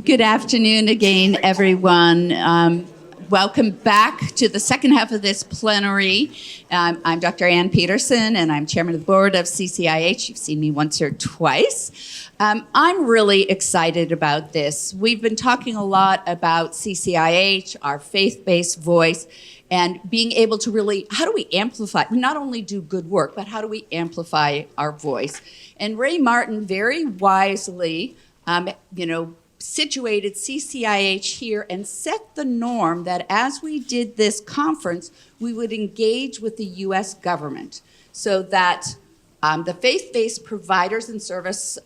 Good afternoon again, everyone. Welcome back to the second half of this plenary. I'm Dr. Ann Peterson, and I'm chairman of the board of CCIH. You've seen me once or twice. I'm really excited about this. We've been talking a lot about CCIH, our faith-based voice, and being able to really, how do we amplify, not only do good work, but how do we amplify our voice? And Ray Martin very wisely, situated CCIH here and set the norm that as we did this conference, we would engage with the U.S. government so that the faith-based providers and service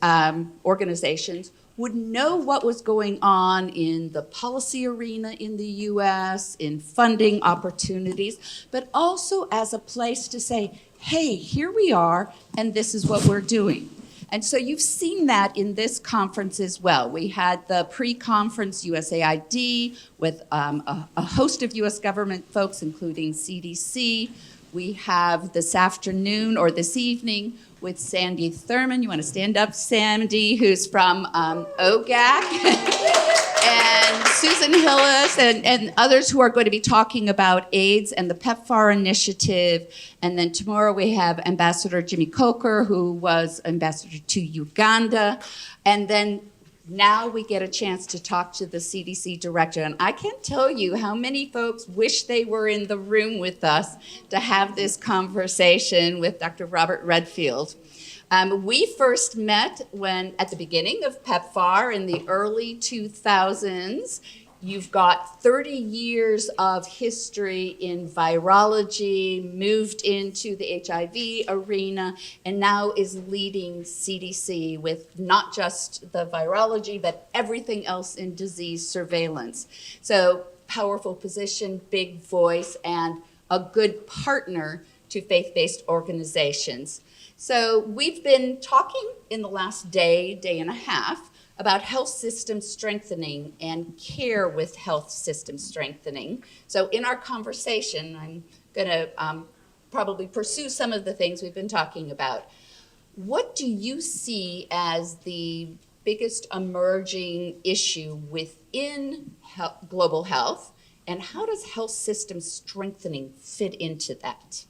organizations would know what was going on in the policy arena in the U.S., in funding opportunities, but also as a place to say, hey, here we are, and this is what we're doing. And so you've seen that in this conference as well. We had the pre-conference USAID with a host of U.S. government folks, including CDC. We have this afternoon or this evening with Sandy Thurman. You want to stand up, Sandy, who's from OGAC. And Susan Hillis and others who are going to be talking about AIDS and the PEPFAR initiative. And then tomorrow we have Ambassador Jimmy Coker, who was ambassador to Uganda. And then now we get a chance to talk to the CDC director. And I can't tell you how many folks wish they were in the room with us to have this conversation with Dr. Robert Redfield. We first met at the beginning of PEPFAR in the early 2000s. You've got 30 years of history in virology, moved into the HIV arena, and now is leading CDC with not just the virology, but everything else in disease surveillance. So powerful position, big voice, and a good partner to faith-based organizations. So we've been talking in the last day and a half about health system strengthening and care with health system strengthening. So in our conversation, I'm gonna probably pursue some of the things we've been talking about. What do you see as the biggest emerging issue within global health, and how does health system strengthening fit into that?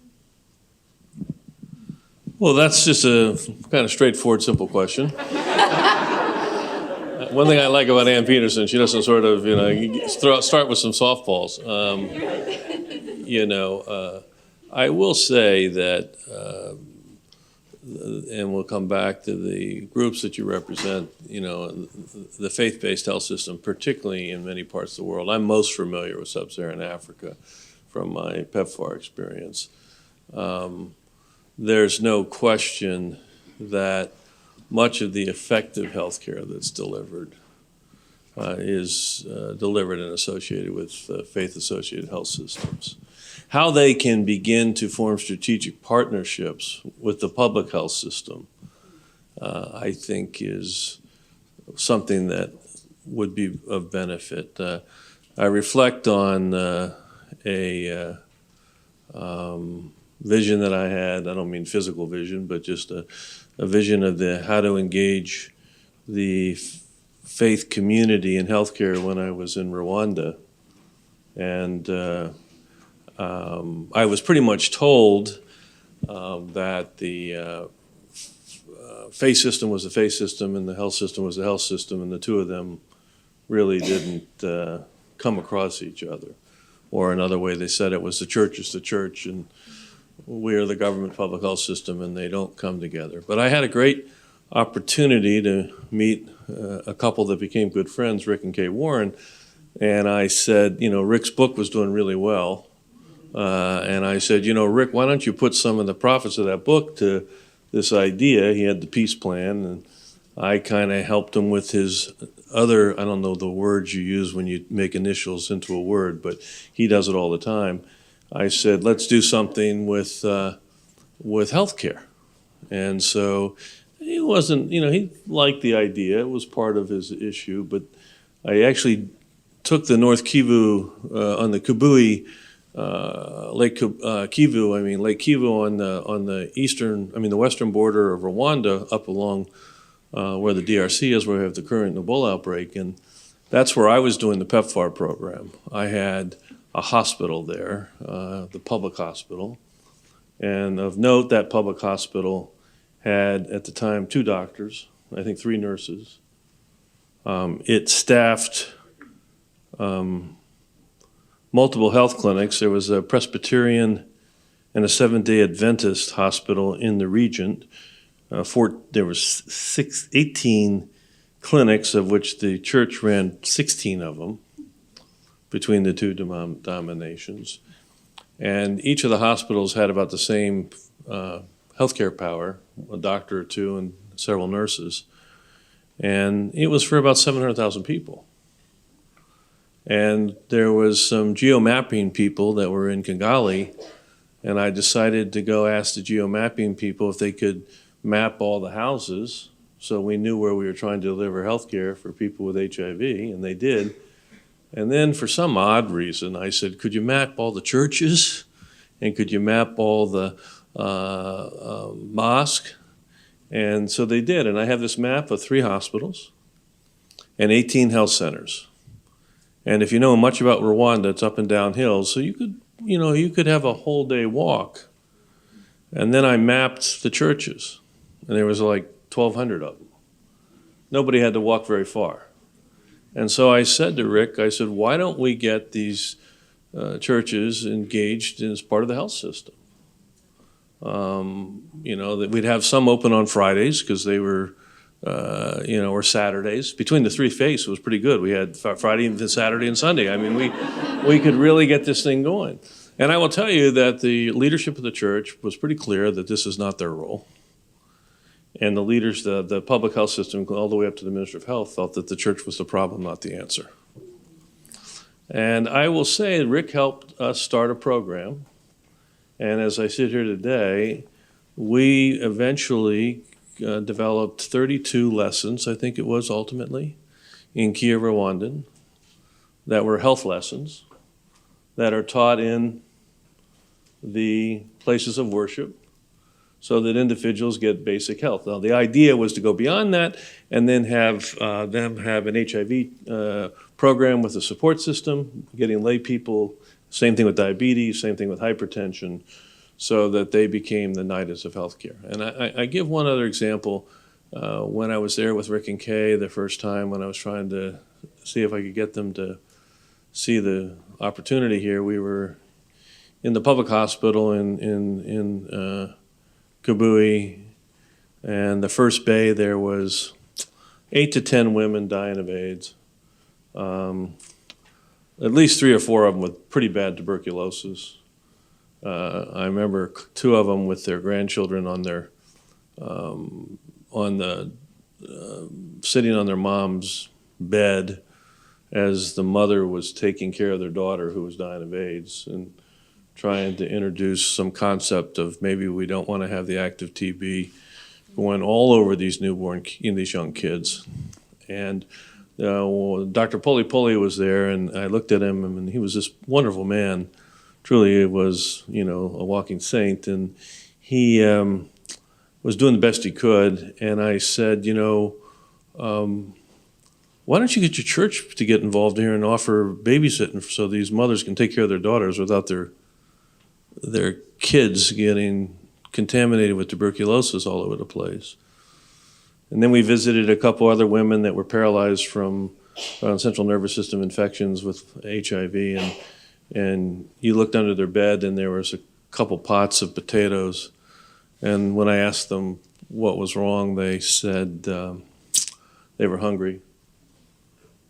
Well, that's just a kind of straightforward, simple question. One thing I like about Ann Peterson, she doesn't sort of, start with some softballs. I will say that, and we'll come back to the groups that you represent, the faith-based health system, particularly in many parts of the world. I'm most familiar with sub-Saharan Africa from my PEPFAR experience. There's no question that much of the effective healthcare that's delivered is delivered and associated with faith-associated health systems. How they can begin to form strategic partnerships with the public health system, I think, is something that would be of benefit. I reflect on a vision that I had. I don't mean physical vision, but just a vision of how to engage the faith community in healthcare when I was in Rwanda. And I was pretty much told that the faith system was the faith system and the health system was the health system, and the two of them really didn't come across each other. Or another way they said it was the church is the church, and we are the government public health system, and they don't come together. But I had a great opportunity to meet a couple that became good friends, Rick and Kay Warren, and I said, Rick's book was doing really well, and I said, Rick, why don't you put some of the profits of that book to this idea? He had the peace plan, and I kind of helped him with his other, I don't know the words you use when you make initials into a word, but he does it all the time. I said, let's do something with healthcare. And so he wasn't, he liked the idea. It was part of his issue, but I actually took the North Kivu on the Kibui, Lake Kivu on the western border of Rwanda up along where the DRC is, where we have the current Ebola outbreak. And That's where I was doing the PEPFAR program. I had a hospital there, the public hospital. And of note, that public hospital had, at the time, 2 doctors, I think 3 nurses. It staffed multiple health clinics. There was a Presbyterian and a Seventh-day Adventist hospital in the region. There was 18 clinics, of which the church ran 16 of them between the 2 denominations. And each of the hospitals had about the same healthcare power, a doctor or 2 and several nurses. And it was for about 700,000 people. And there was some geomapping people that were in Kigali, and I decided to go ask the geomapping people if they could map all the houses so we knew where we were trying to deliver health care for people with HIV, and they did. And then for some odd reason, I said, could you map all the churches? And could you map all the mosque? And so they did. And I have this map of 3 hospitals and 18 health centers. And if you know much about Rwanda, it's up and down hills. So you could have a whole day walk. And then I mapped the churches. And there was like 1,200 of them. Nobody had to walk very far. And so I said to Rick, I said, why don't we get these churches engaged as part of the health system? That we'd have some open on Fridays because they were, or Saturdays. Between the 3 faiths, it was pretty good. We had Friday, Saturday, and Sunday. I mean, we could really get this thing going. And I will tell you that the leadership of the church was pretty clear that this is not their role. And the leaders, the public health system, all the way up to the Minister of Health, felt that the church was the problem, not the answer. And I will say Rick helped us start a program. And as I sit here today, we eventually developed 32 lessons, I think it was ultimately, in Kiev, Rwandan, that were health lessons that are taught in the places of worship, so that individuals get basic health. Now, the idea was to go beyond that and then have them have an HIV program with a support system, getting lay people, same thing with diabetes, same thing with hypertension, so that they became the nidus of healthcare. And I give one other example. When I was there with Rick and Kay the first time, when I was trying to see if I could get them to see the opportunity here, we were in the public hospital in Kabui, and the first bay there was 8 to 10 women dying of AIDS. At least 3 or 4 of them with pretty bad tuberculosis. I remember 2 of them with their grandchildren on their sitting on their mom's bed as the mother was taking care of their daughter who was dying of AIDS, and trying to introduce some concept of maybe we don't want to have the active TB going all over these these young kids. And Dr. Poli was there, and I looked at him, and he was this wonderful man. Truly, it was, a walking saint, and he was doing the best he could. And I said, why don't you get your church to get involved here and offer babysitting so these mothers can take care of their daughters without their kids getting contaminated with tuberculosis all over the place. And then we visited a couple other women that were paralyzed from central nervous system infections with HIV, and you looked under their bed and there was a couple pots of potatoes. And when I asked them what was wrong, they said they were hungry.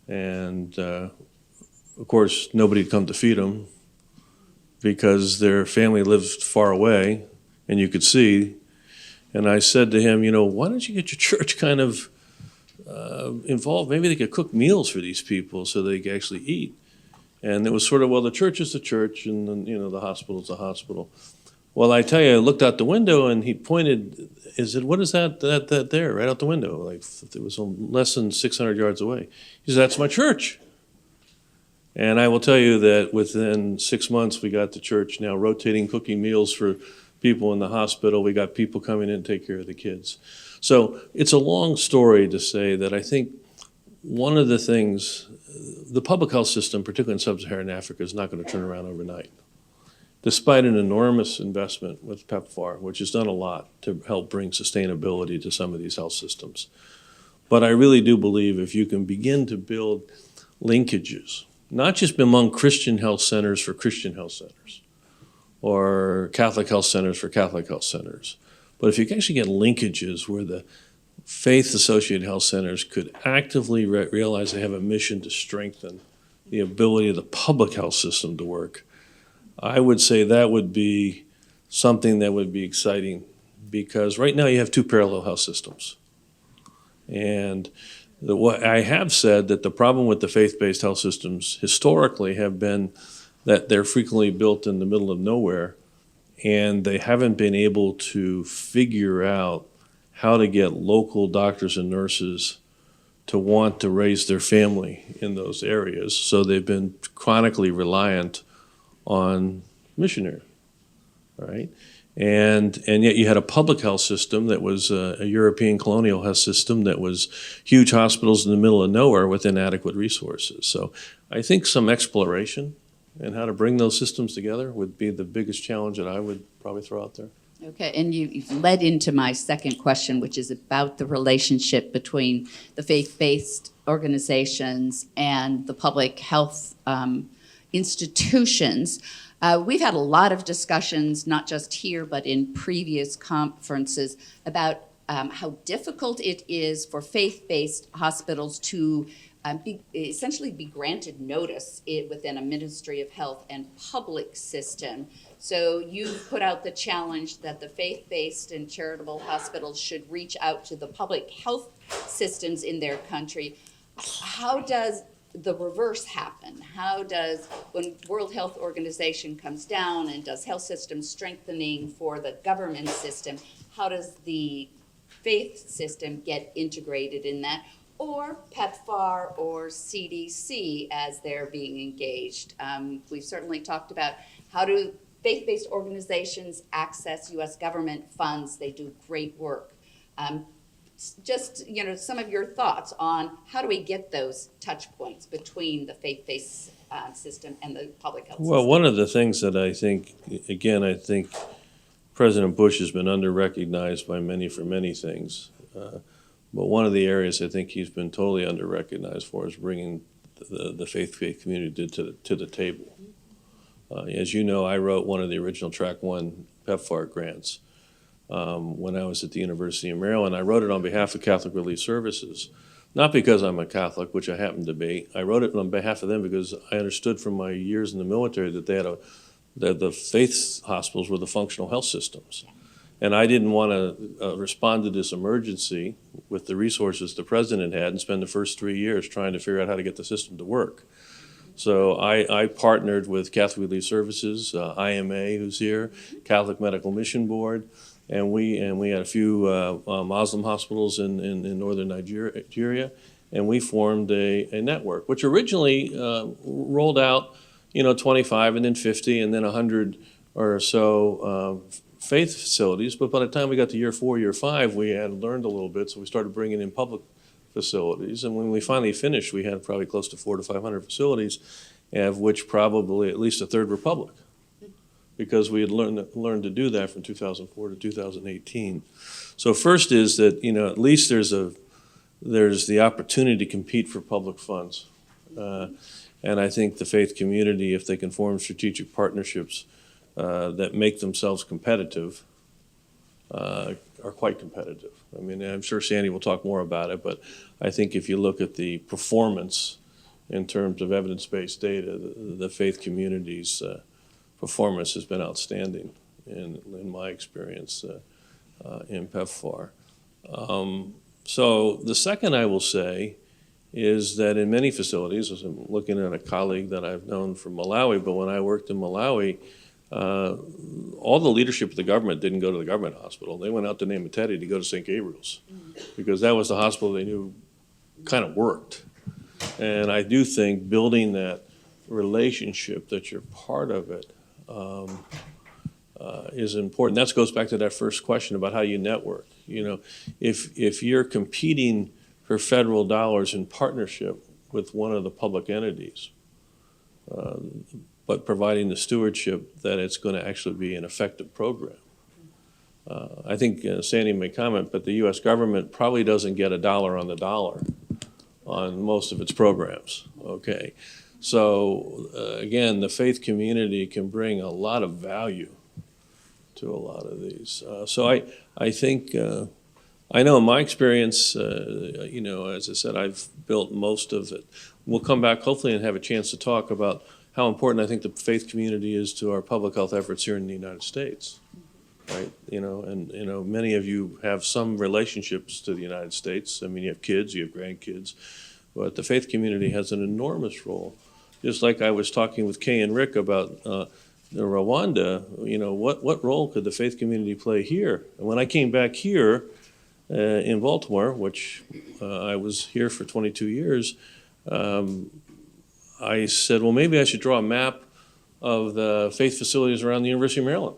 And of course, nobody had come to feed them, because their family lived far away, and you could see. And I said to him, why don't you get your church kind of involved? Maybe they could cook meals for these people so they could actually eat. And it was sort of, well, the church is the church, and then, the hospital is the hospital. Well, I tell you, I looked out the window, and he pointed, what is that there, right out the window? Like, it was less than 600 yards away. He said, that's my church. And I will tell you that within 6 months, we got the church now rotating cooking meals for people in the hospital. We got people coming in to take care of the kids. So it's a long story to say that I think one of the things, the public health system, particularly in sub-Saharan Africa, is not going to turn around overnight. Despite an enormous investment with PEPFAR, which has done a lot to help bring sustainability to some of these health systems. But I really do believe if you can begin to build linkages, not just among Christian health centers for Christian health centers, or Catholic health centers for Catholic health centers, but if you can actually get linkages where the faith-associated health centers could actively realize they have a mission to strengthen the ability of the public health system to work, I would say that would be something that would be exciting, because right now you have two parallel health systems. And what I have said that the problem with the faith-based health systems historically have been that they're frequently built in the middle of nowhere, and they haven't been able to figure out how to get local doctors and nurses to want to raise their family in those areas. So they've been chronically reliant on missionary, right? And yet you had a public health system that was a European colonial health system that was huge hospitals in the middle of nowhere with inadequate resources. So I think some exploration and how to bring those systems together would be the biggest challenge that I would probably throw out there. Okay, and you've led into my second question, which is about the relationship between the faith-based organizations and the public health institutions. We've had a lot of discussions, not just here, but in previous conferences, about how difficult it is for faith-based hospitals to essentially be granted notice within a Ministry of Health and public system. So you've put out the challenge that the faith-based and charitable hospitals should reach out to the public health systems in their country. How does the reverse happen? How does, when World Health Organization comes down and does health system strengthening for the government system, how does the faith system get integrated in that? Or PEPFAR or CDC as they're being engaged. We've certainly talked about how do faith-based organizations access U.S. government funds. They do great work. Just, some of your thoughts on how do we get those touch points between the faith-based system and the public health system? Well, one of the things that I think President Bush has been under-recognized by many for many things. But one of the areas I think he's been totally under-recognized for is bringing the faith-based community to the table. As you know, I wrote one of the original Track 1 PEPFAR grants when I was at the University of Maryland. I wrote it on behalf of Catholic Relief Services, not because I'm a Catholic, which I happen to be. I wrote it on behalf of them because I understood from my years in the military that they had that the faith hospitals were the functional health systems. And I didn't want to respond to this emergency with the resources the president had and spend the first 3 years trying to figure out how to get the system to work. So I partnered with Catholic Relief Services, IMA, who's here, Catholic Medical Mission Board, and we had a few Muslim hospitals in northern Nigeria, and we formed a network, which originally rolled out, 25 and then 50 and then 100 or so faith facilities. But by the time we got to year 4, year 5, we had learned a little bit, so we started bringing in public facilities. And when we finally finished, we had probably close to 400 to 500 facilities, of which probably at least a third were public, because we had learned to do that from 2004 to 2018. So first is that, at least there's the opportunity to compete for public funds. And I think the faith community, if they can form strategic partnerships that make themselves competitive, are quite competitive. I mean, I'm sure Sandy will talk more about it, but I think if you look at the performance in terms of evidence-based data, the faith community's performance has been outstanding in my experience in PEPFAR. So the second I will say is that in many facilities, as I'm looking at a colleague that I've known from Malawi, but when I worked in Malawi, all the leadership of the government didn't go to the government hospital. They went out to Namatete to go to St. Gabriel's because that was the hospital they knew kind of worked. And I do think building that relationship that you're part of it is important. That goes back to that first question about how you network. If you're competing her federal dollars in partnership with one of the public entities, but providing the stewardship that it's going to actually be an effective program. I think Sandy may comment, but the U.S. government probably doesn't get $1 on the dollar on most of its programs, okay? So again, the faith community can bring a lot of value to a lot of these. So I think, I know in my experience, as I said, I've built most of it. We'll come back hopefully and have a chance to talk about how important I think the faith community is to our public health efforts here in the United States, right? Many of you have some relationships to the United States. I mean, you have kids, you have grandkids, but the faith community has an enormous role. Just like I was talking with Kay and Rick about Rwanda, what role could the faith community play here? And when I came back here in Baltimore, which I was here for 22 years, I said, well, maybe I should draw a map of the faith facilities around the University of Maryland.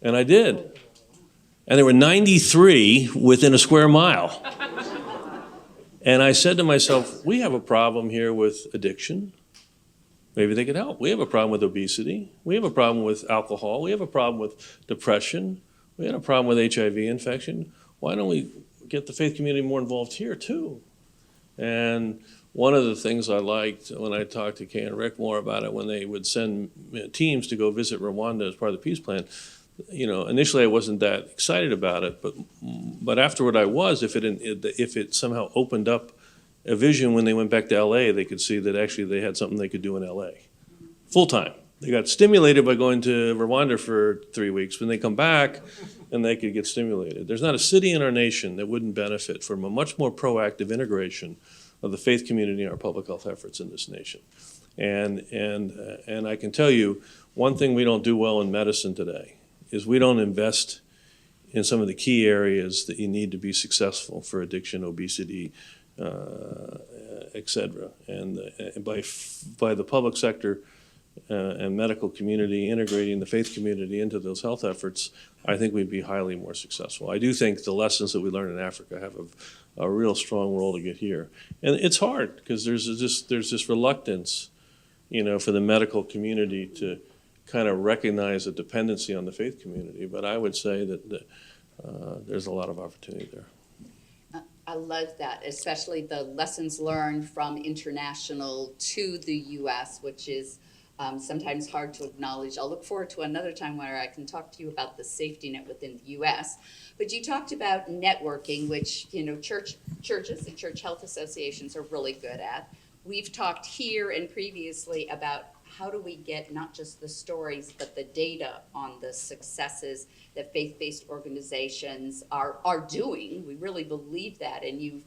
And I did. And there were 93 within a square mile. And I said to myself, we have a problem here with addiction. Maybe they could help. We have a problem with obesity. We have a problem with alcohol. We have a problem with depression. We have a problem with HIV infection. Why don't we get the faith community more involved here too? And one of the things I liked when I talked to Kay and Rick more about it, when they would send teams to go visit Rwanda as part of the peace plan, initially I wasn't that excited about it, but afterward I was. If it somehow opened up a vision when they went back to LA, they could see that actually they had something they could do in LA, full time. They got stimulated by going to Rwanda for 3 weeks. When they come back, and they could get stimulated. There's not a city in our nation that wouldn't benefit from a much more proactive integration of the faith community in our public health efforts in this nation. And I can tell you, one thing we don't do well in medicine today is we don't invest in some of the key areas that you need to be successful for addiction, obesity, et cetera. And by the public sector and medical community integrating the faith community into those health efforts, I think we'd be highly more successful. I do think the lessons that we learn in Africa have a real strong role to get here. And it's hard because there's this reluctance, for the medical community to kind of recognize a dependency on the faith community. But I would say that there's a lot of opportunity there. I love that, especially the lessons learned from international to the U.S., which is sometimes hard to acknowledge. I'll look forward to another time where I can talk to you about the safety net within the U.S. But you talked about networking, which churches and church health associations are really good at. We've talked here and previously about how do we get not just the stories, but the data on the successes that faith-based organizations are doing. We really believe that, and you've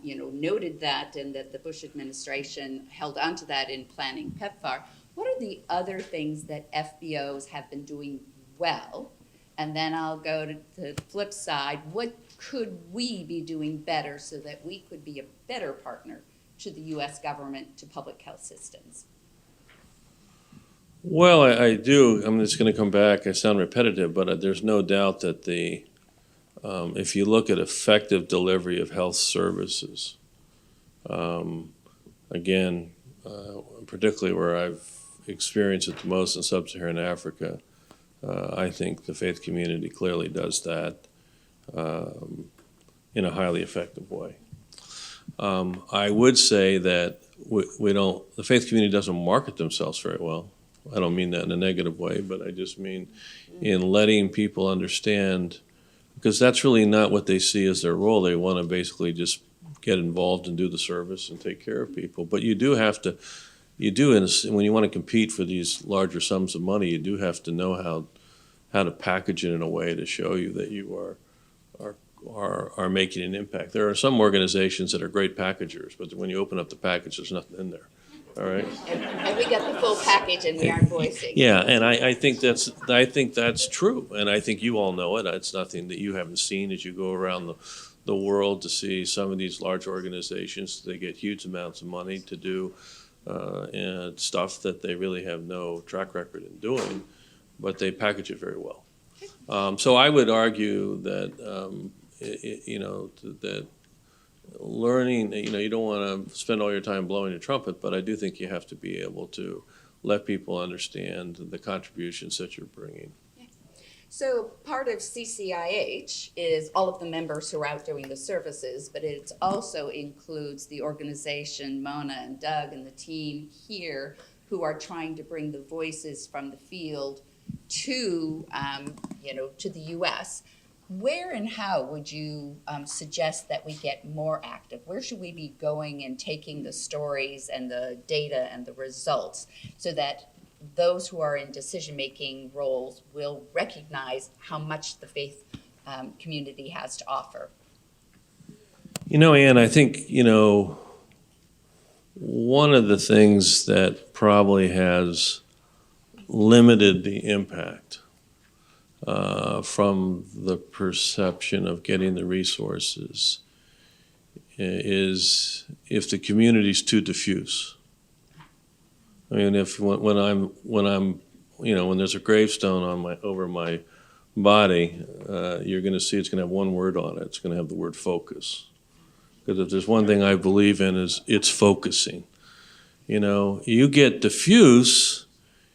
noted that, and that the Bush administration held onto that in planning PEPFAR. What are the other things that FBOs have been doing well? And then I'll go to the flip side. What could we be doing better so that we could be a better partner to the U.S. government, to public health systems? Well, I do. I'm just going to come back. I sound repetitive, but there's no doubt that if you look at effective delivery of health services, again, particularly where I've experienced it the most in sub-Saharan Africa, I think the faith community clearly does that in a highly effective way. I would say that the faith community doesn't market themselves very well. I don't mean that in a negative way, but I just mean in letting people understand, because that's really not what they see as their role. They want to basically just get involved and do the service and take care of people. But when you want to compete for these larger sums of money, you do have to know how to package it in a way to show you that you are making an impact. There are some organizations that are great packagers, but when you open up the package, there's nothing in there. All right. And we get the full package, and we aren't voicing. Yeah, and I think that's true, and I think you all know it. It's nothing that you haven't seen as you go around the world to see some of these large organizations. They get huge amounts of money to do stuff that they really have no track record in doing, but they package it very well. So I would argue that that learning, you don't want to spend all your time blowing your trumpet, but I do think you have to be able to let people understand the contributions that you're bringing. So part of CCIH is all of the members who are out doing the services, but it also includes the organization, Mona and Doug and the team here, who are trying to bring the voices from the field to, to the U.S. Where and how would you suggest that we get more active? Where should we be going and taking the stories and the data and the results so that those who are in decision-making roles will recognize how much the faith community has to offer? Ann, I think, one of the things that probably has limited the impact from the perception of getting the resources is if the community's too diffuse. I mean, when there's a gravestone over my body, you're going to see it's going to have one word on it. It's going to have the word focus. Because if there's one thing I believe in is it's focusing. You get diffuse,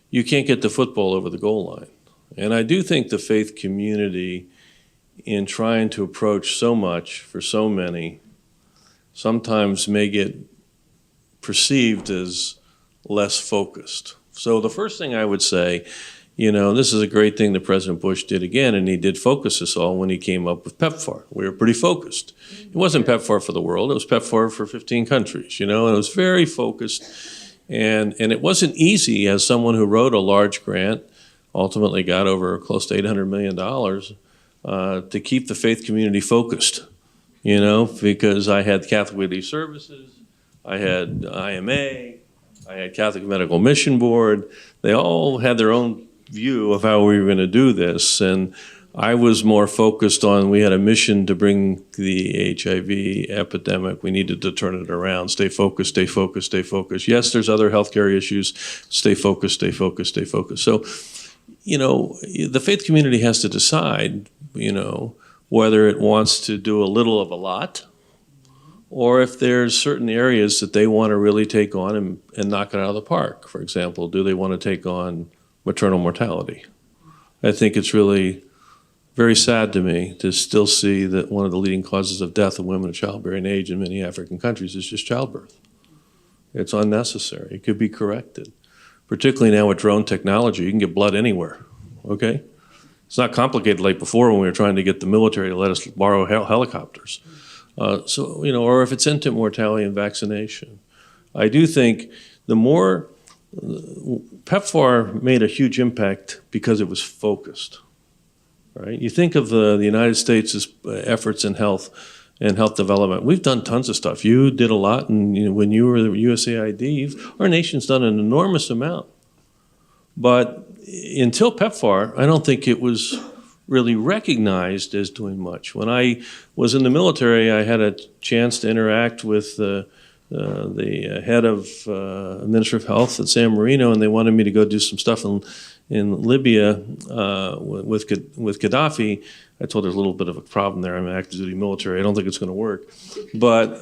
you can't get the football over the goal line. And I do think the faith community, in trying to approach so much for so many, sometimes may get perceived as less focused. So the first thing I would say, this is a great thing that President Bush did again, and he did focus us all when he came up with PEPFAR. We were pretty focused. It wasn't PEPFAR for the world, it was PEPFAR for 15 countries, and it was very focused. And it wasn't easy, as someone who wrote a large grant, ultimately got over close to $800 million, to keep the faith community focused, because I had Catholic Relief Services, I had IMA, I had Catholic Medical Mission Board. They all had their own view of how we were going to do this. And I was more focused on, we had a mission to bring the HIV epidemic. We needed to turn it around. Stay focused, stay focused, stay focused. Yes, there's other healthcare issues. Stay focused, stay focused, stay focused. So, the faith community has to decide, whether it wants to do a little of a lot, or if there's certain areas that they want to really take on and knock it out of the park. For example, do they want to take on maternal mortality? I think it's really very sad to me to still see that one of the leading causes of death of women of childbearing age in many African countries is just childbirth. It's unnecessary. It could be corrected. Particularly now with drone technology, you can get blood anywhere, okay? It's not complicated like before when we were trying to get the military to let us borrow helicopters. Or if it's infant mortality and vaccination. I do think the more, PEPFAR made a huge impact because it was focused, right? You think of the United States' efforts in health and health development. We've done tons of stuff. You did a lot, and when you were the USAID, our nation's done an enormous amount. But until PEPFAR, I don't think it was really recognized as doing much. When I was in the military, I had a chance to interact with the head of Ministry of Health at San Marino, and they wanted me to go do some stuff in Libya with Gaddafi. I told there's a little bit of a problem there. I'm an active duty military. I don't think it's going to work. But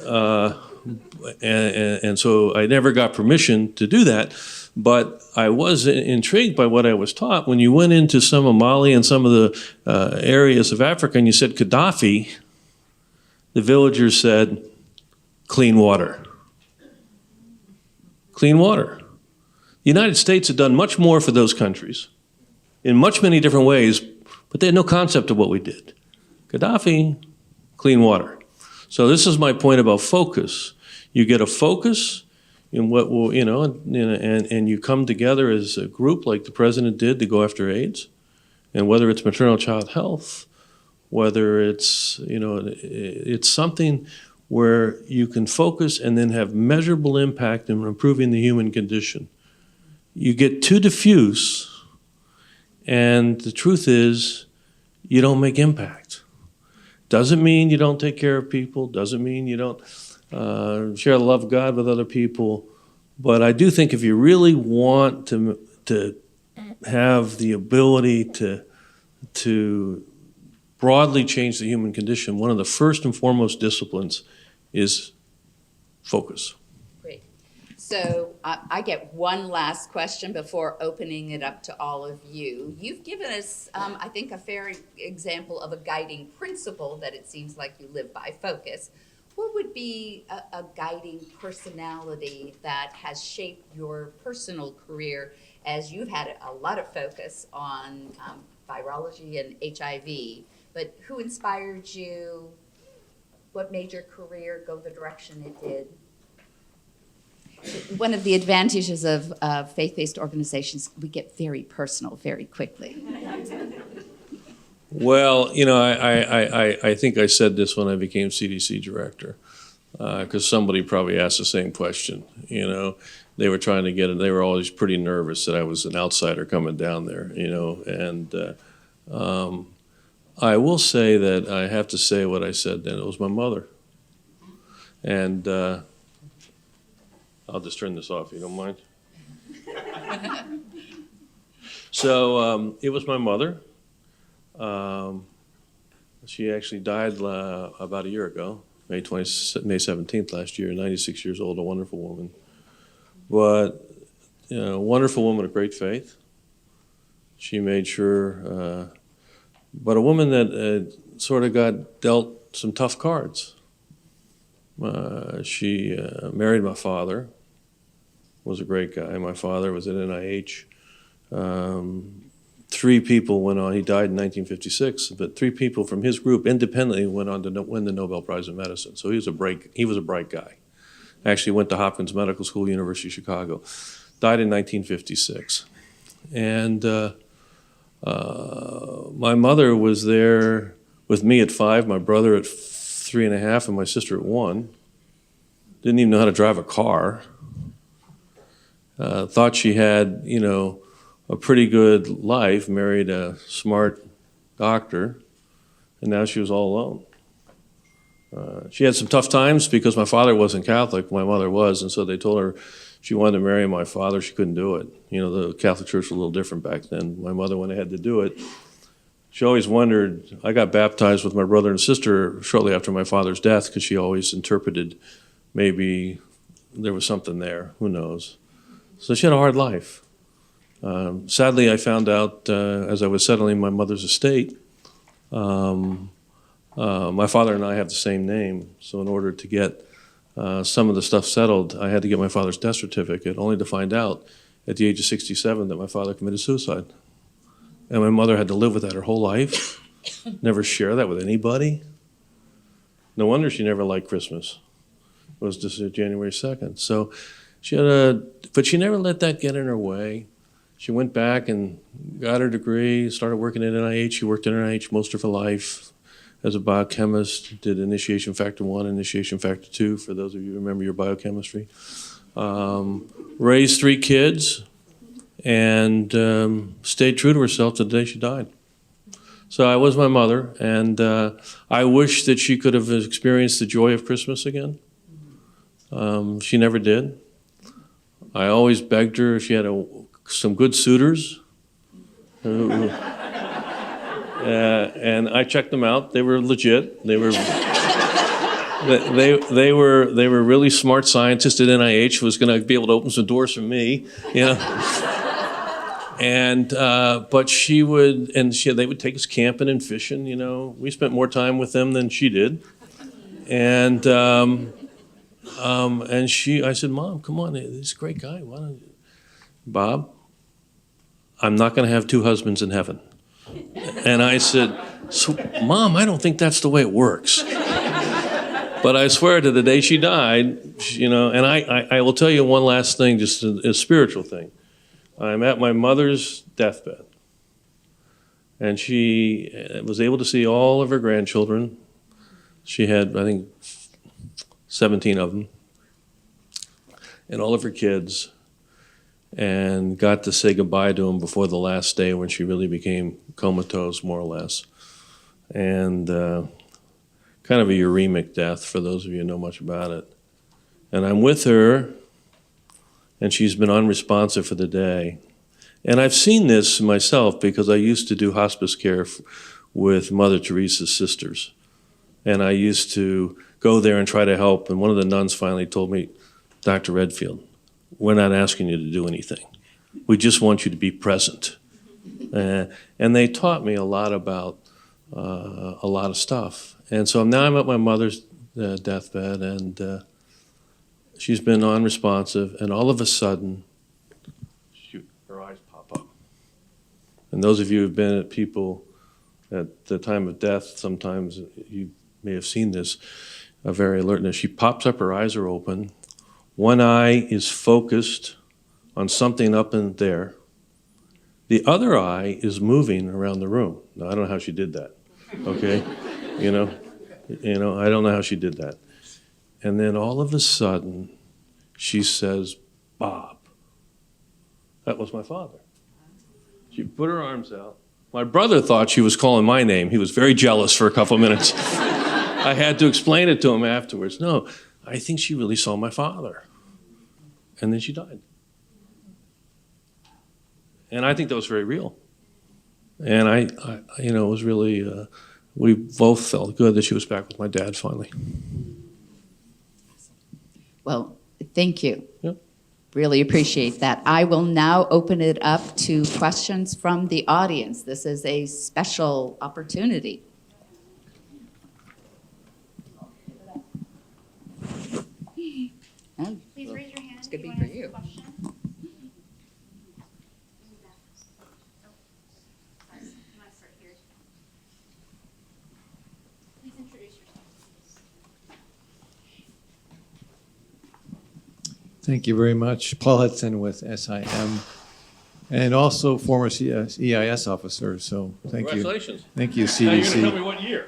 and so I never got permission to do that. But I was intrigued by what I was taught. When you went into some of Mali and some of the areas of Africa and you said Gaddafi, the villagers said, clean water. Clean water. The United States had done much more for those countries in many different ways, but they had no concept of what we did. Gaddafi, clean water. So this is my point about focus. You get a focus in what will, and you come together as a group like the president did to go after AIDS, and whether it's maternal child health, whether it's, it's something where you can focus and then have measurable impact in improving the human condition. You get too diffuse, and the truth is, you don't make impact. Doesn't mean you don't take care of people, doesn't mean you don't share the love of God with other people. But I do think if you really want to have the ability to broadly change the human condition, one of the first and foremost disciplines is focus. Great. So I get one last question before opening it up to all of you. You've given us, I think, a fair example of a guiding principle that it seems like you live by, focus. What would be a guiding personality that has shaped your personal career as you've had a lot of focus on virology and HIV, but who inspired you? What made your career go the direction it did? One of the advantages of faith-based organizations, we get very personal very quickly. Well, you know, I think I said this when I became CDC director, because somebody probably asked the same question. You know, they were trying to get it. They were always pretty nervous that I was an outsider coming down there. You know, and I will say that I have to say what I said then. It was my mother, and I'll just turn this off if you don't mind. So it was my mother. She actually died about a year ago, May 17th last year, 96 years old, a wonderful woman. But, you know, a wonderful woman of great faith. She made sure, but a woman that sort of got dealt some tough cards. She married my father, was a great guy. My father was at NIH. 3 people went on, he died in 1956, but 3 people from his group independently went on to win the Nobel Prize in Medicine. So he was a bright guy. Actually went to Hopkins Medical School, University of Chicago. Died in 1956. And my mother was there with me at 5, my brother at 3.5, and my sister at 1. Didn't even know how to drive a car. Thought she had, you know, a pretty good life, married a smart doctor, and now she was all alone. She had some tough times because my father wasn't Catholic, my mother was, and so they told her she wanted to marry my father, she couldn't do it. You know, the Catholic Church was a little different back then. My mother went ahead to do it. She always wondered, I got baptized with my brother and sister shortly after my father's death because she always interpreted maybe there was something there, who knows. So she had a hard life. Sadly, I found out as I was settling my mother's estate, my father and I have the same name, so in order to get some of the stuff settled, I had to get my father's death certificate, only to find out at the age of 67 that my father committed suicide. And my mother had to live with that her whole life, never share that with anybody. No wonder she never liked Christmas. It was just January 2nd. So she had but she never let that get in her way. She went back and got her degree, started working at NIH. She worked at NIH most of her life as a biochemist, did initiation factor 1, initiation factor 2, for those of you who remember your biochemistry. Raised 3 kids and stayed true to herself to the day she died. So I was my mother, and I wish that she could have experienced the joy of Christmas again. She never did. I always begged her. She had some good suitors, and I checked them out. They were legit. They were they were really smart scientists at NIH who was going to be able to open some doors for me, you know. And but they would take us camping and fishing. You know, we spent more time with them than she did, and I said, Mom, come on, this great guy. Why don't you? Bob, I'm not going to have 2 husbands in heaven. And I said, so, Mom, I don't think that's the way it works. But I swear to the day she died, you know, and I will tell you one last thing, just a spiritual thing. I'm at my mother's deathbed, and she was able to see all of her grandchildren. She had, I think, 17 of them, and all of her kids, and got to say goodbye to them before the last day when she really became comatose, more or less. And kind of a uremic death, for those of you who know much about it. And I'm with her, and she's been unresponsive for the day. And I've seen this myself because I used to do hospice care with Mother Teresa's sisters. And I used to go there and try to help. And one of the nuns finally told me, Dr. Redfield, we're not asking you to do anything. We just want you to be present. And they taught me a lot about a lot of stuff. And so now I'm at my mother's deathbed, and she's been unresponsive, and all of a sudden, her eyes pop up. And those of you who've been at people at the time of death, sometimes you may have seen this, a very alertness. She pops up, her eyes are open. One eye is focused on something up in there. The other eye is moving around the room. Now, I don't know how she did that, okay? I don't know how she did that. And then all of a sudden, she says, Bob. That was my father. She put her arms out. My brother thought she was calling my name. He was very jealous for a couple minutes. I had to explain it to him afterwards. No, I think she really saw my father. And then she died. And I think that was very real. And it was really, we both felt good that she was back with my dad finally. Well, thank you. Yep. Really appreciate that. I will now open it up to questions from the audience. This is a special opportunity. Please raise your hand. It's going to be if for you you. want to ask a question. Sorry, you want to start here? Please introduce yourself. Thank you very much. Paul Hudson with SIM, and also former EIS officer, so thank you. Congratulations. Thank you, Now you're going to tell CDC. me what year.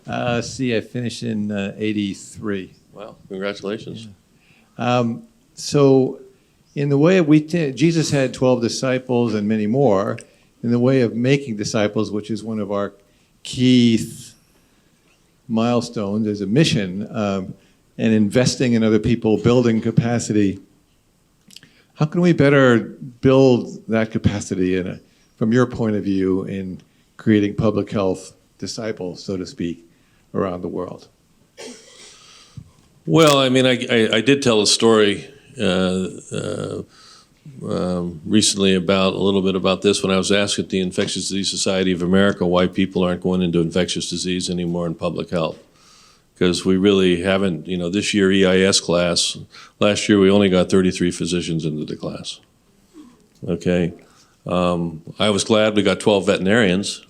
I finished in 83. Wow, congratulations. So in the way Jesus had 12 disciples and many more, in the way of making disciples, which is one of our key milestones as a mission, and investing in other people, building capacity. How can we better build that capacity from your point of view in creating public health disciples, so to speak, around the world? Well, I mean, I did tell a story recently a little bit about this when I was asked at the Infectious Disease Society of America why people aren't going into infectious disease anymore in public health. Because we really haven't, this year EIS class, last year we only got 33 physicians into the class. Okay. I was glad we got 12 veterinarians,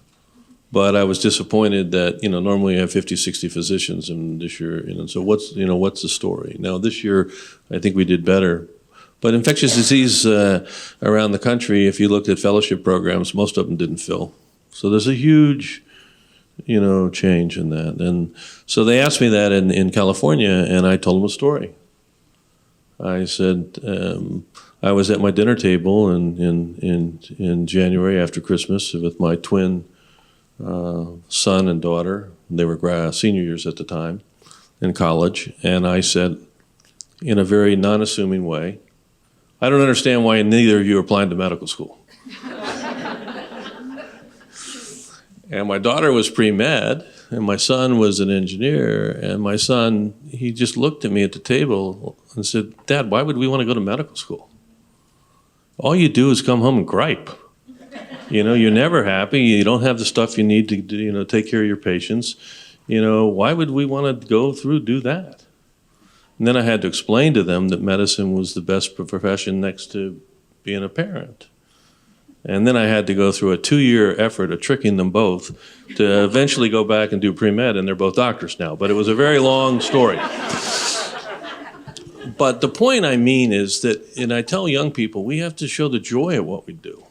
but I was disappointed that, normally you have 50, 60 physicians, and this year, so what's the story? Now this year, I think we did better. But infectious disease around the country, if you looked at fellowship programs, most of them didn't fill. So there's a huge change in that. And so they asked me that in California, and I told them a story. I said, I was at my dinner table in January after Christmas with my twin son and daughter. They were senior years at the time in college. And I said, in a very non-assuming way, I don't understand why neither of you are applying to medical school. And my daughter was pre-med, and my son was an engineer, and my son, he just looked at me at the table and said, Dad, why would we want to go to medical school? All you do is come home and gripe. You're never happy, you don't have the stuff you need to take care of your patients. Why would we want to do that? And then I had to explain to them that medicine was the best profession next to being a parent. And then I had to go through a 2-year effort of tricking them both to eventually go back and do pre-med, and they're both doctors now. But it was a very long story. But the point I mean is that, and I tell young people, we have to show the joy of what we do.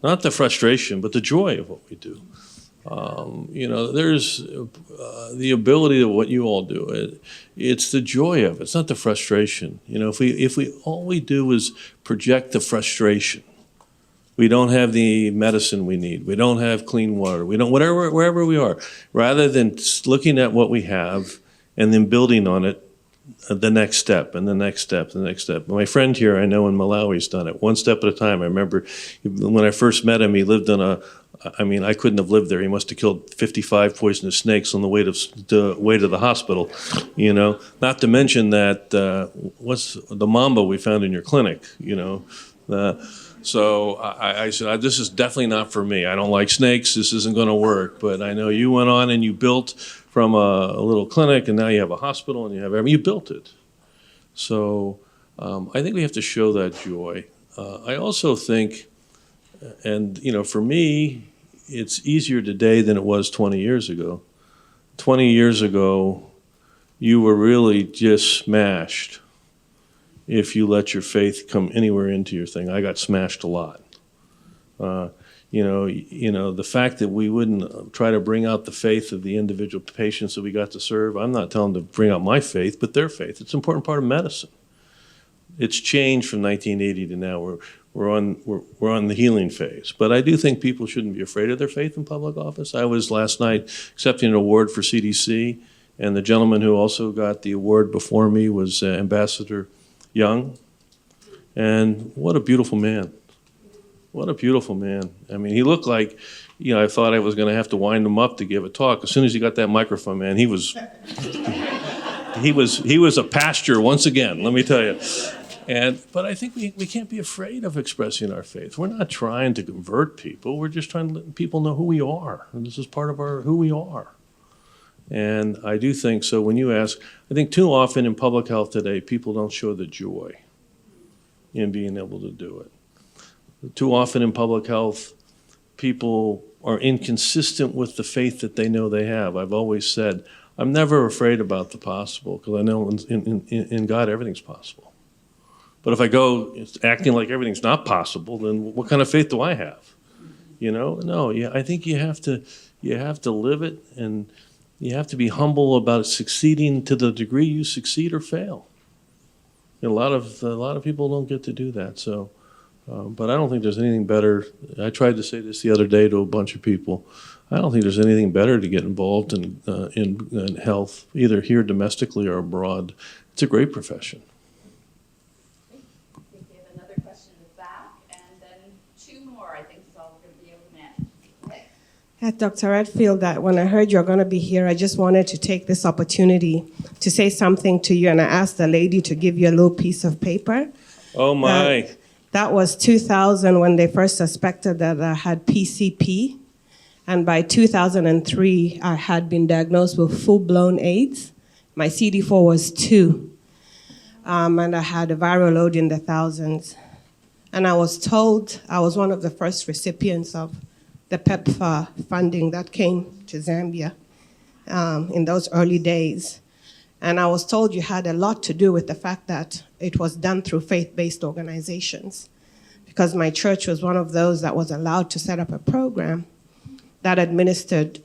Not the frustration, but the joy of what we do. There's the ability of what you all do. It's the joy of it. It's not the frustration. If we all we do is project the frustration, we don't have the medicine we need. We don't have clean water. We don't wherever we are. Rather than looking at what we have and then building on it, the next step and the next step, the next step. My friend here, I know in Malawi's done it one step at a time. I remember when I first met him, he lived on I mean, I couldn't have lived there. He must have killed 55 poisonous snakes on the way to the hospital, you know. Not to mention that what's the mamba we found in your clinic, you know. So I said, this is definitely not for me. I don't like snakes. This isn't going to work. But I know you went on and you built from a little clinic, and now you have a hospital, and you built it. So I think we have to show that joy. I also think, and you know, for me, it's easier today than it was 20 years ago. 20 years ago, you were really just smashed if you let your faith come anywhere into your thing. I got smashed a lot. You know, the fact that we wouldn't try to bring out the faith of the individual patients that we got to serve, I'm not telling them to bring out my faith, but their faith. It's an important part of medicine. It's changed from 1980 to now. We're on the healing phase. But I do think people shouldn't be afraid of their faith in public office. I was last night accepting an award for CDC, and the gentleman who also got the award before me was Ambassador Young. And what a beautiful man. What a beautiful man. I mean, he looked like, you know, I thought I was going to have to wind him up to give a talk. As soon as he got that microphone, man, he was a pasture once again, let me tell you. But I think we can't be afraid of expressing our faith. We're not trying to convert people. We're just trying to let people know who we are. And this is part of who we are. And I do think, so when you ask, I think too often in public health today, people don't show the joy in being able to do it. Too often in public health, people are inconsistent with the faith that they know they have. I've always said, I'm never afraid about the possible, because I know in God everything's possible. But if I go acting like everything's not possible, then what kind of faith do I have? You know, no. Yeah, I think you have to live it, and you have to be humble about succeeding to the degree you succeed or fail. A lot of people don't get to do that. So, but I don't think there's anything better. I tried to say this the other day to a bunch of people. I don't think there's anything better to get involved in health, either here domestically or abroad. It's a great profession. Dr. Redfield, that when I heard you're going to be here, I just wanted to take this opportunity to say something to you, and I asked the lady to give you a little piece of paper. Oh, my. That was 2000 when they first suspected that I had PCP, and by 2003, I had been diagnosed with full-blown AIDS. My CD4 was 2, and I had a viral load in the thousands. And I was told I was one of the first recipients of the PEPFAR funding that came to Zambia in those early days. And I was told you had a lot to do with the fact that it was done through faith-based organizations, because my church was one of those that was allowed to set up a program that administered,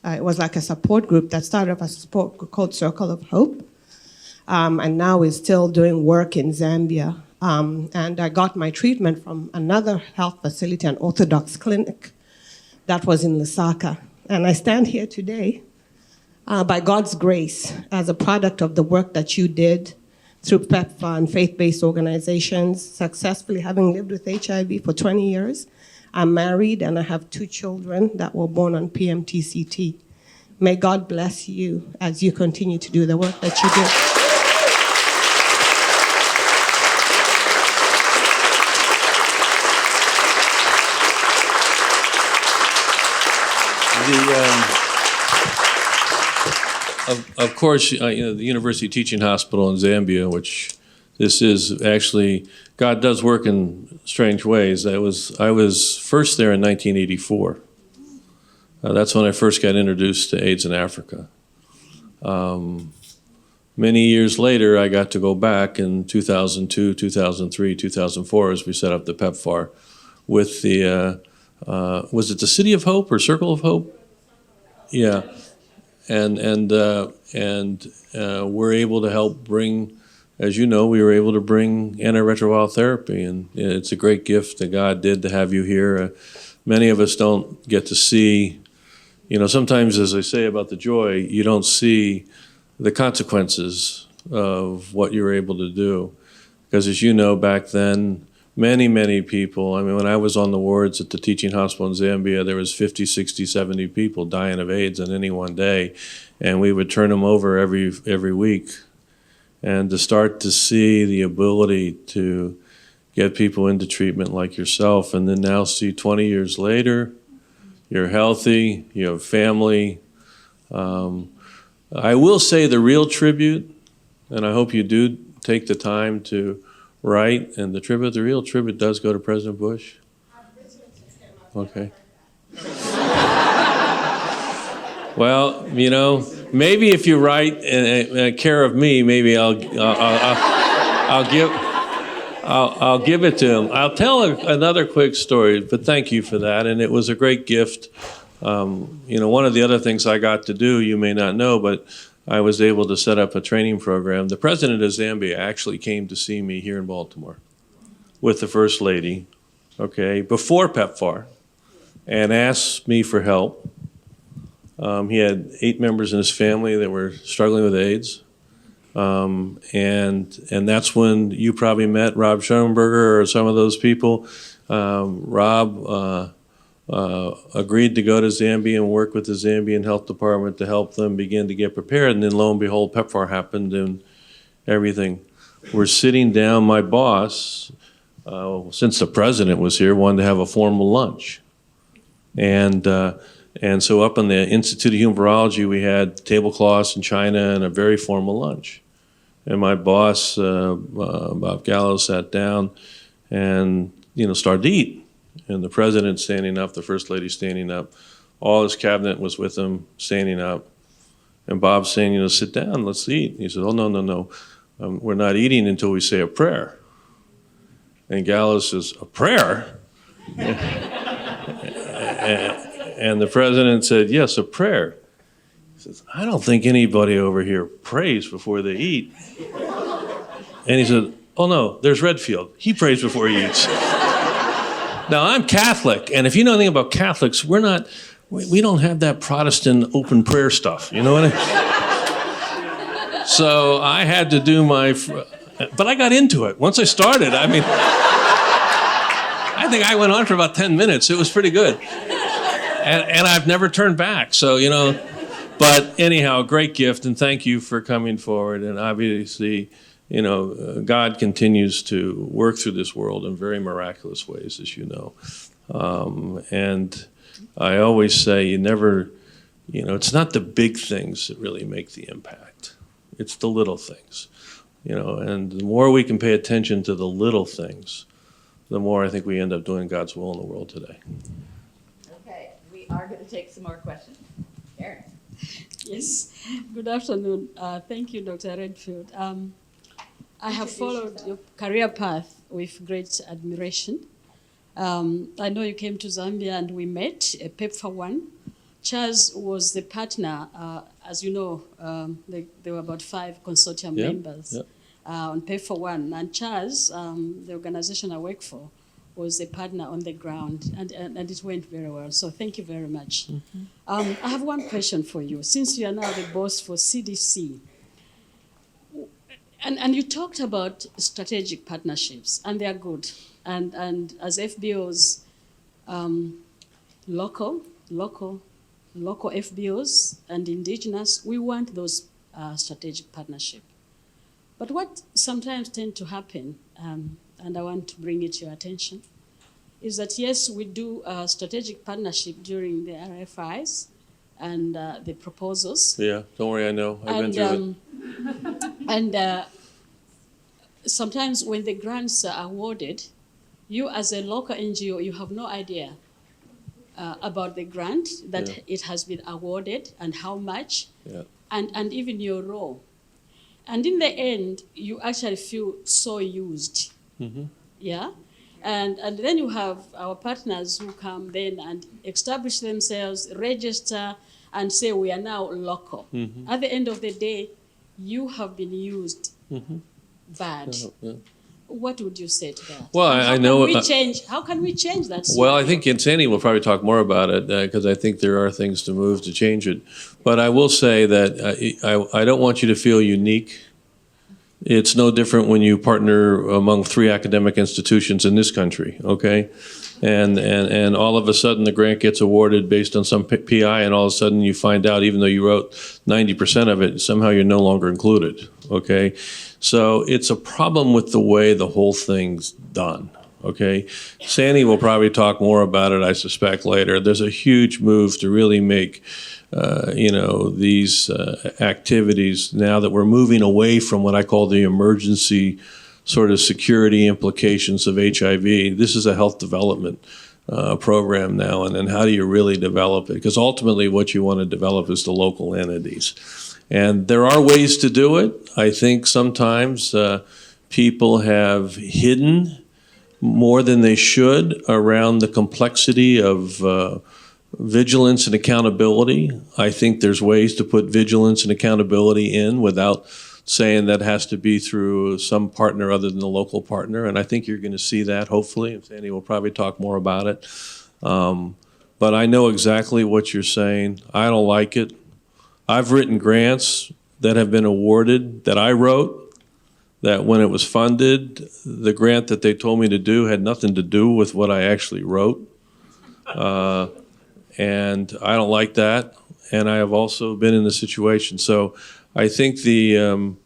it was like a support group that started up as a support group called Circle of Hope, and now is still doing work in Zambia. And I got my treatment from another health facility, an Orthodox clinic that was in Lusaka. And I stand here today by God's grace as a product of the work that you did through PEPFAR and faith-based organizations, successfully having lived with HIV for 20 years. I'm married and I have 2 children that were born on PMTCT. May God bless you as you continue to do the work that you do. Of course, you know, the University Teaching Hospital in Zambia, which this is actually, God does work in strange ways. I was first there in 1984. That's when I first got introduced to AIDS in Africa. Many years later, I got to go back in 2002, 2003, 2004 as we set up the PEPFAR with the, was it the City of Hope or Circle of Hope? Yeah. And we're able to help bring, as you know, we were able to bring antiretroviral therapy, and it's a great gift that God did to have you here. Many of us don't get to see, you know, sometimes, as I say about the joy, you don't see the consequences of what you're able to do. Because as you know, back then, many, many people. I mean, when I was on the wards at the teaching hospital in Zambia, there was 50, 60, 70 people dying of AIDS on any one day, and we would turn them over every week. And to start to see the ability to get people into treatment like yourself, and then now see 20 years later, you're healthy, you have family. I will say the real tribute, and I hope you do take the time to write, and the real tribute does go to President Bush. Okay. Well, you know, maybe if you write care of me, maybe I'll give it to him. I'll tell another quick story, but thank you for that, and it was a great gift. You know, one of the other things I got to do, you may not know, but I was able to set up a training program. The president of Zambia actually came to see me here in Baltimore with the First Lady, okay, before PEPFAR, and asked me for help. He had 8 members in his family that were struggling with AIDS. And that's when you probably met Rob Schoenberger or some of those people. Rob agreed to go to Zambia and work with the Zambian Health Department to help them begin to get prepared. And then lo and behold, PEPFAR happened and everything. We're sitting down, my boss, since the president was here, wanted to have a formal lunch. And so up in the Institute of Human Virology, we had tablecloths and china and a very formal lunch. And my boss, Bob Gallo, sat down and, you know, started to eat. And the president standing up, the First Lady standing up, all his cabinet was with him, standing up. And Bob's saying, you know, sit down, let's eat. He said, oh, no. We're not eating until we say a prayer. And Gallo says, a prayer? And the president said, yes, a prayer. He says, I don't think anybody over here prays before they eat. And he said, oh no, there's Redfield. He prays before he eats. Now, I'm Catholic, and if you know anything about Catholics, we don't have that Protestant open prayer stuff, you know what I mean? So I had to do but I got into it. Once I started, I mean, I think I went on for about 10 minutes. It was pretty good. And I've never turned back, so, you know. But anyhow, great gift, and thank you for coming forward. And obviously, you know, God continues to work through this world in very miraculous ways, as you know. And I always say it's not the big things that really make the impact. It's the little things, you know. And the more we can pay attention to the little things, the more I think we end up doing God's will in the world today. Okay, we are going to take some more questions. Erin. Yes, good afternoon. Thank you, Dr. Redfield. I have followed your career path with great admiration. I know you came to Zambia and we met at PEPFAR 1. Charles was the partner. As you know, there were about 5 consortium members on PEPFAR 1. And Charles, the organization I work for, was the partner on the ground, and it went very well. So thank you very much. Mm-hmm. I have one question for you. Since you are now the boss for CDC, and you talked about strategic partnerships, and they are good. And as FBOs, local FBOs and indigenous, we want those strategic partnerships. But what sometimes tends to happen, and I want to bring it to your attention, is that yes, we do strategic partnership during the RFIs and the proposals. Yeah, don't worry, I know. I've been through it. And sometimes when the grants are awarded, you as a local NGO, you have no idea about the grant that it has been awarded and how much, and even your role. And in the end, you actually feel so used. Mm-hmm. Yeah? And then you have our partners who come then and establish themselves, register, and say we are now local. Mm-hmm. At the end of the day, you have been used bad. What would you say to that? Well, I know. How can we change that? Well, I think Sandy will probably talk more about it because I think there are things to move to change it. But I will say that I don't want you to feel unique It's no different when you partner among 3 academic institutions in this country, okay? And all of a sudden the grant gets awarded based on some PI, and all of a sudden you find out, even though you wrote 90% of it, somehow you're no longer included, okay? So it's a problem with the way the whole thing's done, okay? Sandy will probably talk more about it, I suspect, later. There's a huge move to really make these activities, now that we're moving away from what I call the emergency sort of security implications of HIV. This is a health development program now, and then how do you really develop it? Because ultimately what you want to develop is the local entities. And there are ways to do it. I think sometimes people have hidden more than they should around the complexity of vigilance and accountability. I think there's ways to put vigilance and accountability in without saying that has to be through some partner other than the local partner. And I think you're going to see that, hopefully, and Sandy will probably talk more about it. But I know exactly what you're saying. I don't like it. I've written grants that have been awarded that I wrote, that when it was funded, the grant that they told me to do had nothing to do with what I actually wrote. And I don't like that. And I have also been in the situation. So I think the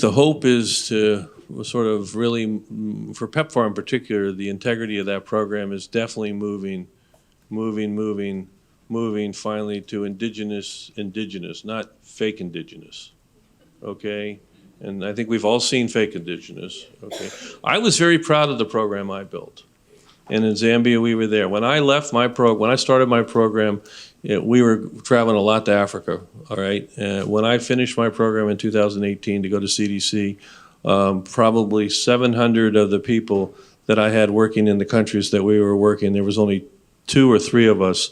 hope is to sort of really, for PEPFAR in particular, the integrity of that program is definitely moving finally to indigenous, not fake indigenous, okay? And I think we've all seen fake indigenous, okay? I was very proud of the program I built. And in Zambia, we were there. When I left my when I started my program, we were traveling a lot to Africa, all right? When I finished my program in 2018 to go to CDC, probably 700 of the people that I had working in the countries that we were working, there was only 2 or 3 of us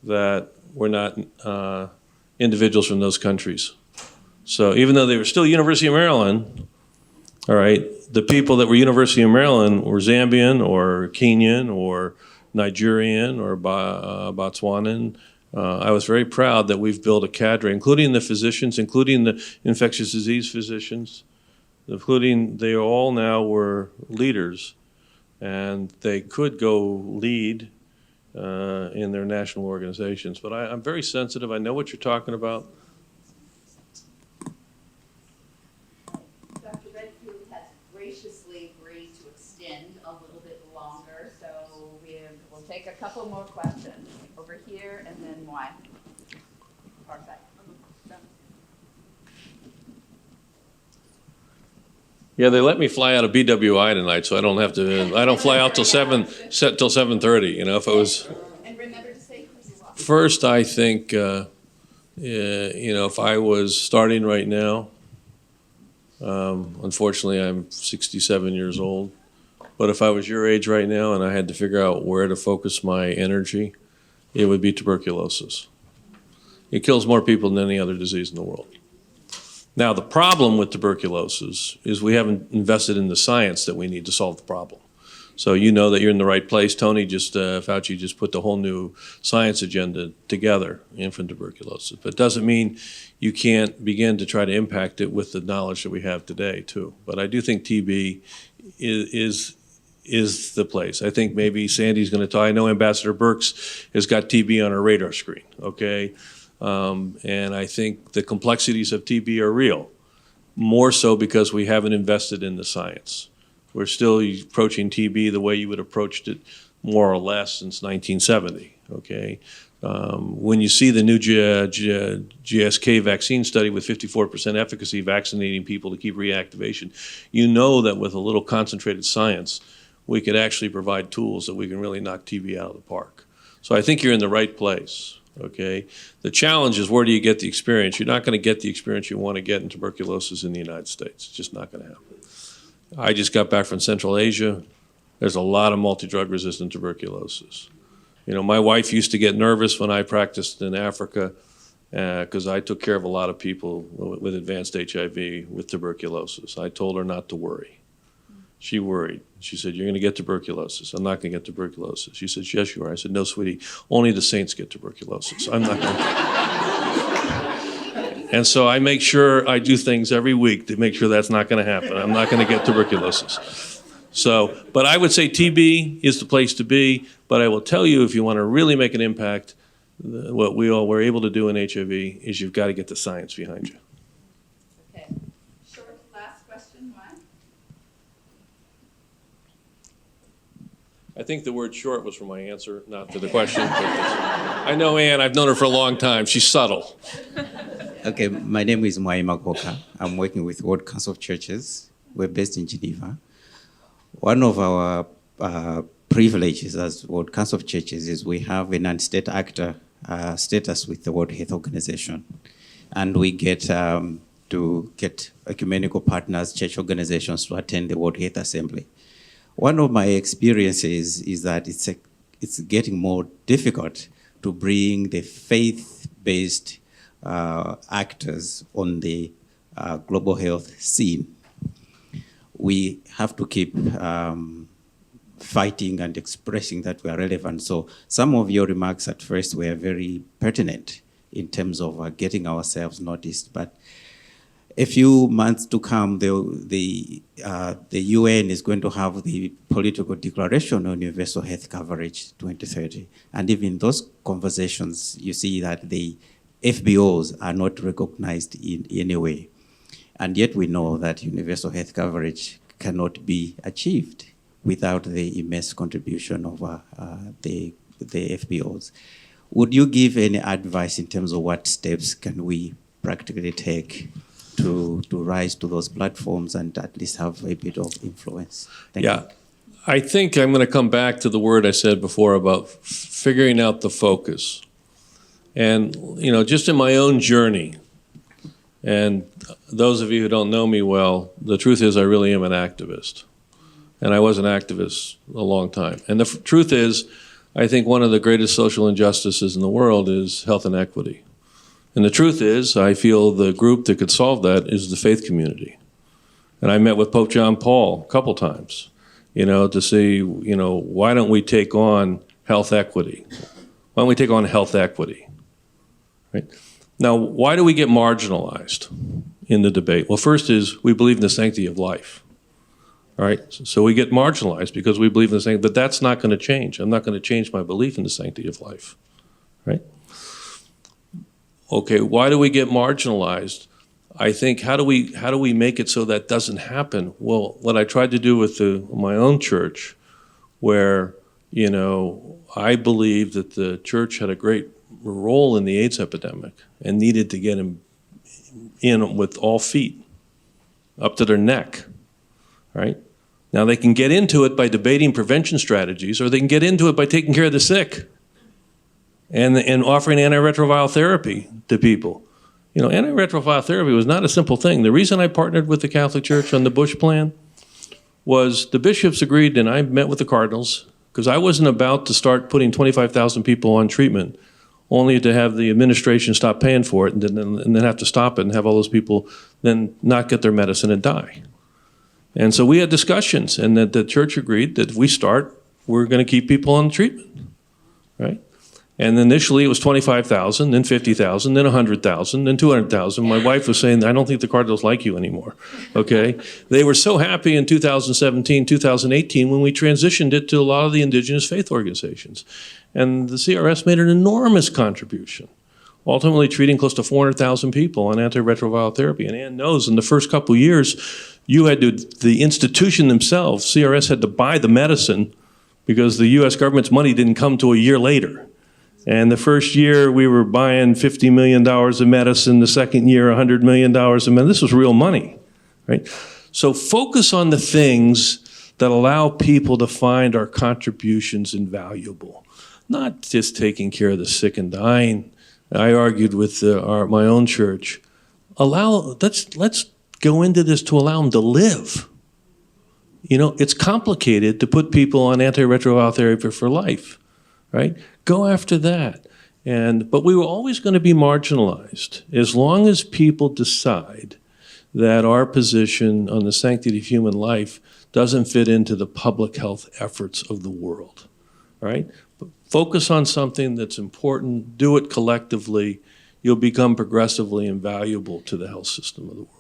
that were not individuals from those countries. So even though they were still University of Maryland, all right, the people that were University of Maryland were Zambian or Kenyan or Nigerian or Botswanan. I was very proud that we've built a cadre, including the physicians, including the infectious disease physicians, they all now were leaders, and they could go lead in their national organizations. But I'm very sensitive. I know what you're talking about. Dr. Redfield has graciously agreed to extend a little bit longer, so we'll take a couple more questions over here and then one. Perfect. Yeah, they let me fly out of BWI tonight, so I don't have to. I don't fly out till 7:30. You know, if it was. And remember to say who you are. First, I think if I was starting right now, unfortunately, I'm 67 years old. But if I was your age right now and I had to figure out where to focus my energy, it would be tuberculosis. It kills more people than any other disease in the world. Now, the problem with tuberculosis is we haven't invested in the science that we need to solve the problem. So you know that you're in the right place. Fauci just put the whole new science agenda together, infant tuberculosis. But it doesn't mean you can't begin to try to impact it with the knowledge that we have today, too. But I do think TB is the place. I think maybe Sandy's going to talk. I know Ambassador Birx has got TB on her radar screen, okay? And I think the complexities of TB are real, more so because we haven't invested in the science. We're still approaching TB the way you would have approached it more or less since 1970, okay? When you see the new GSK vaccine study with 54% efficacy vaccinating people to keep reactivation, you know that with a little concentrated science, we could actually provide tools that we can really knock TB out of the park. So I think you're in the right place. Okay, the challenge is, where do you get the experience? You're not going to get the experience you want to get in tuberculosis in the United States. It's just not going to happen. I just got back from Central Asia. There's a lot of multi-drug resistant tuberculosis. You know, my wife used to get nervous when I practiced in Africa because I took care of a lot of people with advanced HIV with tuberculosis. I told her not to worry. She worried. She said, "You're going to get tuberculosis." "I'm not going to get tuberculosis." She said, "Yes, you are." I said, "No, sweetie, only the saints get tuberculosis. I'm not going to." And so I make sure I do things every week to make sure that's not going to happen. I'm not going to get tuberculosis. So, but I would say TB is the place to be. But I will tell you, if you want to really make an impact, what we all were able to do in HIV is you've got to get the science behind you. Okay. Short last question, one. I think the word short was for my answer, not to the question. I know Ann, I've known her for a long time. She's subtle. Okay, my name is Mwaima Koka. I'm working with World Council of Churches. We're based in Geneva. One of our privileges as World Council of Churches is we have a non-state actor status with the World Health Organization. And we get to get ecumenical partners, church organizations to attend the World Health Assembly. One of my experiences is that it's getting more difficult to bring the faith-based actors on the global health scene. We have to keep fighting and expressing that we are relevant. So some of your remarks at first were very pertinent in terms of getting ourselves noticed. But a few months to come, the UN is going to have the political declaration on universal health coverage 2030. And even those conversations, you see that the FBOs are not recognized in any way. And yet we know that universal health coverage cannot be achieved without the immense contribution of the FBOs. Would you give any advice in terms of what steps can we practically take to rise to those platforms and at least have a bit of influence? Thank you. I think I'm going to come back to the word I said before about figuring out the focus. And, you know, just in my own journey, and those of you who don't know me well, the truth is I really am an activist. And I was an activist a long time. And the truth is, I think one of the greatest social injustices in the world is health inequity. And the truth is, I feel the group that could solve that is the faith community. And I met with Pope John Paul a couple times, you know, to see, you know, why don't we take on health equity? Why don't we take on health equity? Right? Now, why do we get marginalized in the debate? Well, first is we believe in the sanctity of life. All right, so we get marginalized because we believe in the sanctity, but that's not going to change. I'm not going to change my belief in the sanctity of life, right? Okay, why do we get marginalized? I think, how do we make it so that doesn't happen? Well, what I tried to do with my own church, where, you know, I believe that the church had a great role in the AIDS epidemic and needed to get them in with all feet, up to their neck, right? Now they can get into it by debating prevention strategies, or they can get into it by taking care of the sick and offering antiretroviral therapy to people. You know, antiretroviral therapy was not a simple thing. The reason I partnered with the Catholic Church on the Bush plan was the bishops agreed, and I met with the cardinals, because I wasn't about to start putting 25,000 people on treatment only to have the administration stop paying for it and then have to stop it and have all those people then not get their medicine and die. And so we had discussions, and that the church agreed that if we start, we're going to keep people on treatment, right? And initially it was 25,000, then 50,000, then 100,000, then 200,000. My wife was saying, I don't think the Cardinals like you anymore, okay? They were so happy in 2017, 2018 when we transitioned it to a lot of the indigenous faith organizations. And the CRS made an enormous contribution, ultimately treating close to 400,000 people on antiretroviral therapy. And Ann knows in the first couple of years, you had to, the institution themselves, CRS had to buy the medicine because the US government's money didn't come till a year later. And the first year we were buying $50 million of medicine, the second year $100 million of medicine. This was real money, right? So focus on the things that allow people to find our contributions invaluable, not just taking care of the sick and dying. I argued with my own church, let's go into this to allow them to live. You know, it's complicated to put people on antiretroviral therapy for life, right? Go after that. But we were always going to be marginalized as long as people decide that our position on the sanctity of human life doesn't fit into the public health efforts of the world, right? But focus on something that's important, do it collectively, you'll become progressively invaluable to the health system of the world.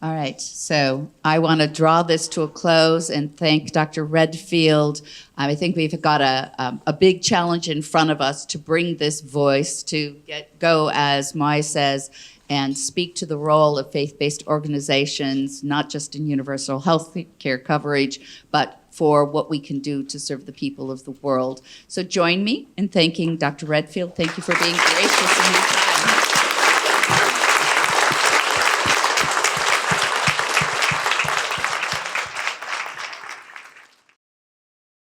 All right, so I want to draw this to a close and thank Dr. Redfield. I think we've got a big challenge in front of us to bring this voice to go, as Mai says, and speak to the role of faith-based organizations, not just in universal health care coverage, but for what we can do to serve the people of the world. So join me in thanking Dr. Redfield. Thank you for being gracious in your time.